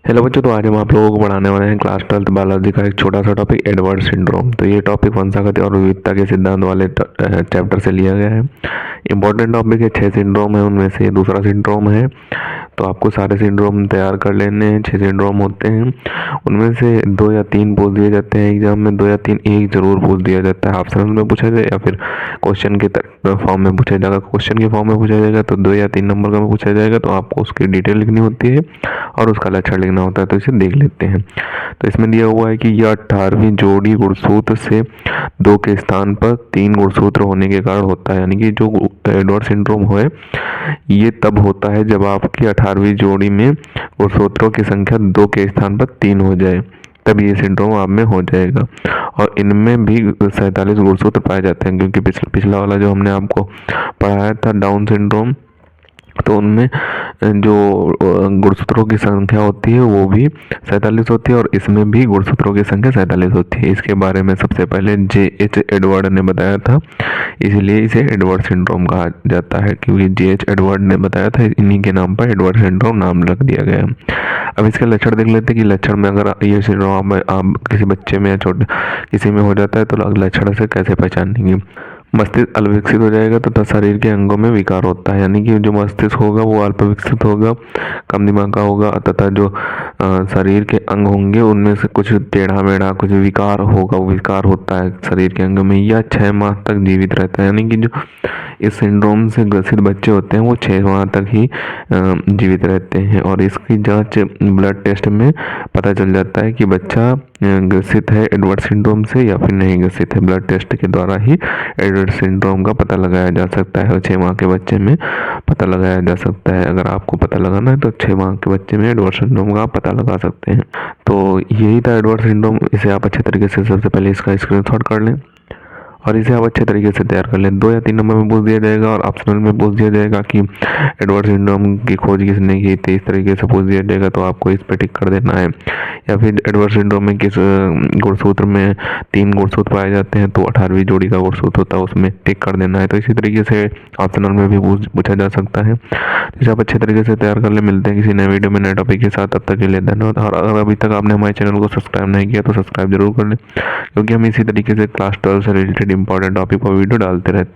Hello बच्चों, तो आज हम आप लोगों को पढ़ाने वाले हैं क्लास 12th बायोलॉजी का एक छोटा सा टॉपिक एडवर्ड सिंड्रोम। तो ये टॉपिक वंशागति और विविधता के सिद्धांत वाले चैप्टर से लिया गया है। इंपॉर्टेंट टॉपिक है, 6 सिंड्रोम है, उनमें से दूसरा सिंड्रोम है। तो आपको सारे सिंड्रोम तैयार कर लेने हैं। 6 सिंड्रोम होते हैं, उनमें से 2 या 3 पूछ दिए जाते हैं एग्जाम में, 2 या 3 एक जरूर पूछ दिया जाता है, ऑप्शनल में पूछा जाए या फिर क्वेश्चन के फॉर्म में पूछा जाएगा। क्वेश्चन के फॉर्म में पूछा जाएगा तो 2 या 3 नंबर का में पूछा जाएगा, तो आपको उसकी डिटेल लिखनी होती है और उसका लक्षण लिखना होता है। तो इसे देख लेते हैं। तो इसमें दिया हुआ है कि यह 18वीं जोड़ी गुणसूत्र से 2 के स्थान पर 3 गुणसूत्र होने के कारण होता है। यानी कि जो एडवर्ड सिंड्रोम है ये तब होता है जब आपकी 18वीं जोड़ी में गुणसूत्रों की संख्या 2 के स्थान पर 3 हो जाए, तब ये सिंड्रोम आप में हो जाएगा। और इनमें भी 47 गुणसूत्र पाए जाते हैं, क्योंकि पिछला वाला जो हमने आपको पढ़ाया था डाउन सिंड्रोम, तो उनमें जो गुणसूत्रों की संख्या होती है वो भी 47 होती है, और इसमें भी गुणसूत्रों की संख्या 47 होती है। इसके बारे में सबसे पहले J.H. एडवर्ड ने बताया था, इसलिए इसे एडवर्ड सिंड्रोम कहा जाता है, क्योंकि J.H. एडवर्ड ने बताया था, इन्हीं के नाम पर एडवर्ड सिंड्रोम नाम रख दिया गया है। अब इसके लक्षण देख लेते हैं कि लक्षण में अगर ये सिंड्रोम आप किसी बच्चे में या छोटे किसी में हो जाता है तो लक्षण से कैसे पहचानेंगे। मस्तिष्क अल्पविकसित हो जाएगा तथा शरीर के अंगों में विकार होता है। यानी कि जो मस्तिष्क होगा वो अल्प विकसित होगा, कम दिमाग का होगा, तथा जो शरीर के अंग होंगे उनमें से कुछ टेढ़ा मेढ़ा कुछ विकार होगा, वो विकार होता है शरीर के अंग में। यह 6 माह तक जीवित रहता है। यानी कि जो इस सिंड्रोम से ग्रसित बच्चे होते हैं वो 6 माह तक ही जीवित रहते हैं, और इसकी जांच ब्लड टेस्ट में पता चल जाता है कि बच्चा ग्रसित है एडवर्ड सिंड्रोम से या फिर नहीं ग्रसित है। ब्लड टेस्ट के द्वारा ही एडवर्ड सिंड्रोम का पता लगाया जा सकता है, और 6 माह के बच्चे में पता लगाया जा सकता है। अगर आपको पता लगाना है तो 6 माह के बच्चे में एडवर्ड सिंड्रोम का पता लगा सकते हैं। तो यही था एडवर्ड सिंड्रोम। इसे आप अच्छे तरीके से सबसे पहले इसका स्क्रीनशॉट कर लें और इसे आप अच्छे तरीके से तैयार कर लें। 2 या 3 नंबर में पूछ दिया जाएगा और ऑप्शनल में पूछ दिया जाएगा कि एडवर्ड सिंड्रोम की खोज किसने की थी, इस तरीके से पूछ दिया जाएगा, तो आपको इस पे टिक कर देना है। या फिर एडवर्ड सिंड्रोम में किस गुणसूत्र में 3 गुणसूत्र पाए जाते हैं, तो 18वीं जोड़ी का गुणसूत्र होता है, उसमें टिक कर देना है। तो इसी तरीके से ऑप्शनल में भी पूछा जा सकता है। इसे आप अच्छे तरीके से तैयार कर ले। मिलते हैं किसी नए वीडियो में नए टॉपिक के साथ, तब तक के लिए धन्यवाद। और अगर अभी तक आपने हमारे चैनल को सब्सक्राइब नहीं किया तो सब्सक्राइब जरूर कर लें, क्योंकि हम इसी तरीके से क्लास 12 से रिलेटेड इंपॉर्टेंट टॉपिक पर वीडियो डालते रहते हैं।